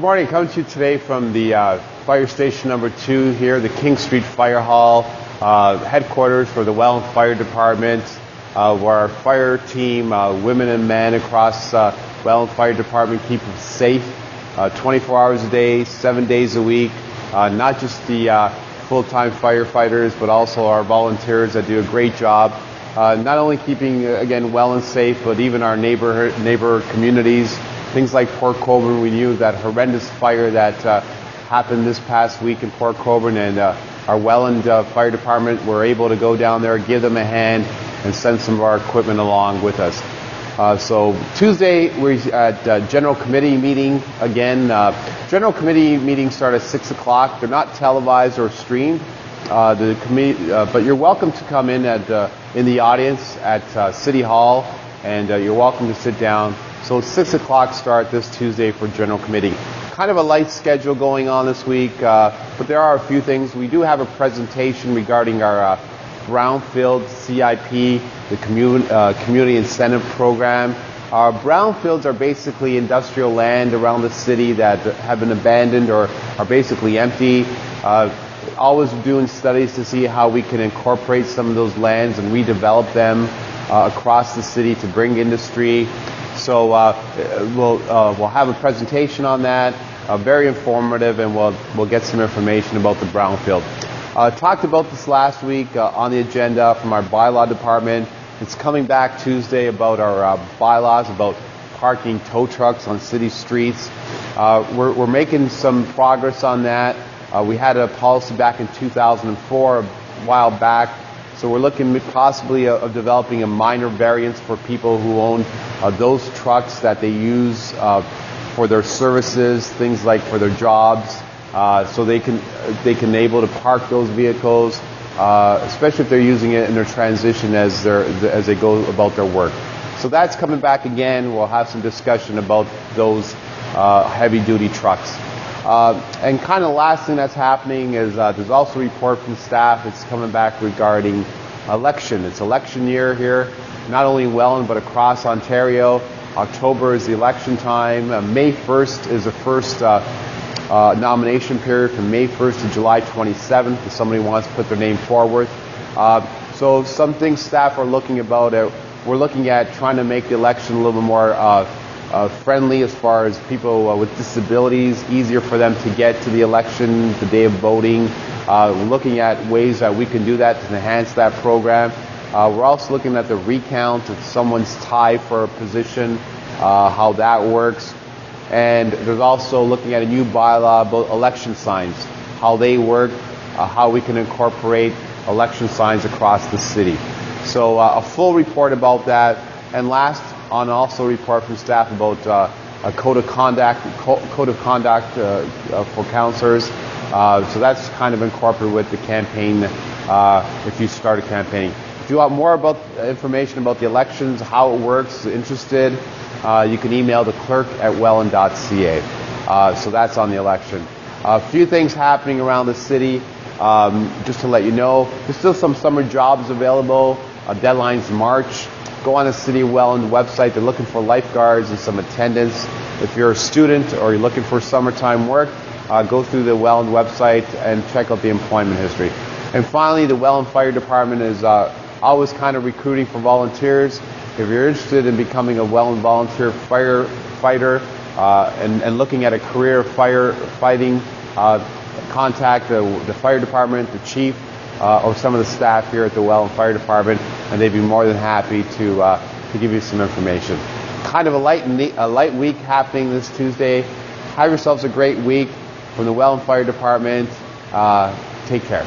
Good morning. Coming to you today from the fire station number 2 here, the King Street Fire Hall, headquarters for the Welland Fire Department, where our fire team, women and men across Welland Fire Department, keep us safe 24 hours a day, 7 days a week. Not just the full-time firefighters, but also our volunteers that do a great job. Not only keeping, again, Welland safe, but even our neighbor communities. Things like Port Colborne, we knew that horrendous fire that happened this past week in Port Colborne, and our Welland Fire Department were able to go down there, give them a hand, and send some of our equipment along with us. So Tuesday, we're at General Committee meeting again. General Committee meetings start at 6 o'clock. They're not televised or streamed, but you're welcome to come in the audience at City Hall, and you're welcome to sit down. So 6 o'clock start this Tuesday for General Committee. Kind of a light schedule going on this week, but there are a few things. We do have a presentation regarding our Brownfield CIP, the Community Incentive Program. Our brownfields are basically industrial land around the city that have been abandoned or are basically empty. Always doing studies to see how we can incorporate some of those lands and redevelop them across the city to bring industry. So we'll have a presentation on that, very informative, and we'll get some information about the brownfield. Talked about this last week on the agenda from our bylaw department. It's coming back Tuesday about our bylaws about parking tow trucks on city streets. We're making some progress on that. We had a policy back in 2004, a while back. So we're looking possibly of developing a minor variance for people who own those trucks that they use for their services, things like for their jobs, so they can able to park those vehicles, especially if they're using it in their transition as they go about their work. So that's coming back again. We'll have some discussion about those heavy-duty trucks. And kind of last thing that's happening is there's also a report from staff that's coming back regarding election. It's election year here, not only in Welland but across Ontario. October is the election time. May 1st is the first nomination period from May 1st to July 27th if somebody wants to put their name forward. So some things staff are looking about. We're looking at trying to make the election a little bit more friendly as far as people with disabilities, easier for them to get to the election, the day of voting. Looking at ways that we can do that to enhance that program. We're also looking at the recount if someone's tied for a position, how that works. And there's also looking at a new bylaw about election signs, how they work, how we can incorporate election signs across the city. So a full report about that. And last, on also a report from staff about a code of conduct for councillors. So that's kind of incorporated with the campaign if you start a campaign. If you want more about information about the elections, how it works, interested, you can email the clerk at welland.ca. So that's on the election. A few things happening around the city. Just to let you know, there's still some summer jobs available. Deadline's March. Go on the City of Welland website. They're looking for lifeguards and some attendants. If you're a student or you're looking for summertime work, go through the Welland website and check out the employment history. And finally, the Welland Fire Department is always kind of recruiting for volunteers. If you're interested in becoming a Welland volunteer firefighter and looking at a career of firefighting, contact the fire department, the chief, or some of the staff here at the Welland Fire Department, and they'd be more than happy to give you some information. Kind of a light week happening this Tuesday. Have yourselves a great week from the Welland Fire Department. Take care.